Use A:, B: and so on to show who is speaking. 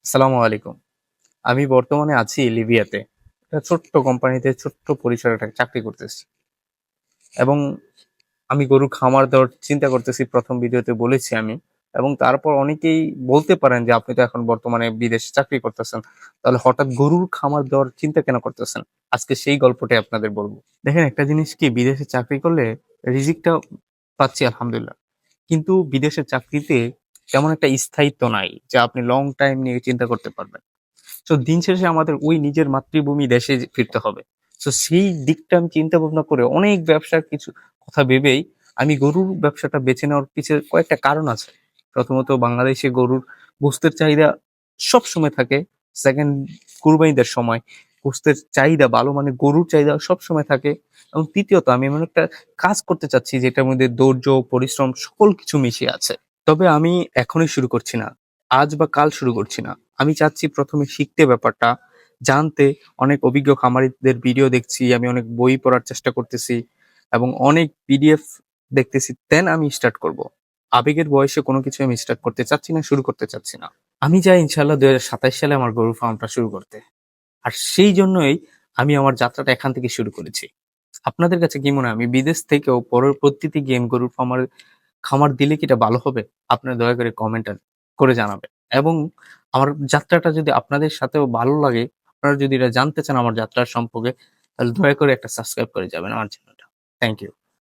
A: আসসালামু আলাইকুম। আমি বর্তমানে আছি লিবিয়াতে। একটা ছোট্ট কোম্পানিতে ছোট্ট পরিসরে একটা চাকরি করতেছি। এবং আমি গরুর খামার দেওয়ার চিন্তা করতেছি ১ম ভিডিওতে বলেছি আমি। এবং তারপর অনেকেই বলতে পারেন যে, "আপনি তো এখন বর্তমানে বিদেশে চাকরি করতেছেন। তাহলে হঠাৎ গরুর খামার দেওয়ার চিন্তা কেন করতেছেন?" আজকে সেই গল্পটাই আপনাদের বলব। দেখেন একটা জিনিস কি বিদেশে চাকরি করলে রিজিকটা পাচ্ছি আলহামদুলিল্লাহ। কিন্তু বিদেশের চাকরিতে তেমন একটা স্থায়িত্ব নাই যা আপনি লং টাইম নিয়ে চিন্তা করতে পারবেন। সো দিন শেষে আমাদের ওই নিজের মাতৃভূমি দেশে ফিরতে হবে। সো সেই দিকটা আমি চিন্তা ভাবনা করে অনেক ব্যবসার কিছু কথা ভেবেই আমি গরুর ব্যবসাটা বেছে নেওয়ার পিছে কয়েকটা কারণ আছে। প্রথমত বাংলাদেশে গরুর গোস্তের চাহিদা সবসময় থাকে। সেকেন্ড কুরবানিদের সময় গোস্তের চাহিদা ভালো মানের গরুর চাহিদা সবসময় থাকে। এবং তৃতীয়ত আমি এমন একটা কাজ করতে চাচ্ছি যেটার মধ্যে ধৈর্য, পরিশ্রম সকল কিছু মিশিয়ে আছে। তবে আমি এখনই শুরু করছি না। আজ বা কাল শুরু করছি না। আমি চাচ্ছি ১ম এ শিখতে ব্যাপারটা, জানতে অনেক অভিজ্ঞ খামারিদের ভিডিও দেখছি, আমি অনেক বই পড়ার চেষ্টা করতেছি এবং অনেক পিডিএফ দেখতেছি। দেন আমি স্টার্ট করব। আবেগের বয়সে কোনো কিছু আমি স্টার্ট করতে চাচ্ছি না, শুরু করতে চাচ্ছি না। আমি চাই ইনশাআল্লাহ ২০২৭ সালে আমার গরুর ফার্মটা শুরু করতে। আর সেই জন্যই আমি আমার যাত্রাটা এখান থেকে শুরু করেছি। আপনাদের কাছে কি মনে হয় আমি বিদেশ থেকেও পরবর্তীতে গিয়ে আমি গরুর খামার দিলে কি এটা ভালো হবে? আপনারা দয়া করে কমেন্ট করে জানাবেন। এবং আমার যাত্রাটা যদি আপনাদের সাথেও ভালো লাগে, আপনারা যদি এটা জানতে চান আমার যাত্রার সম্পর্কে, তাহলে দয়া করে একটা সাবস্ক্রাইব করে যাবেন আমার চ্যানেলটা। Thank you.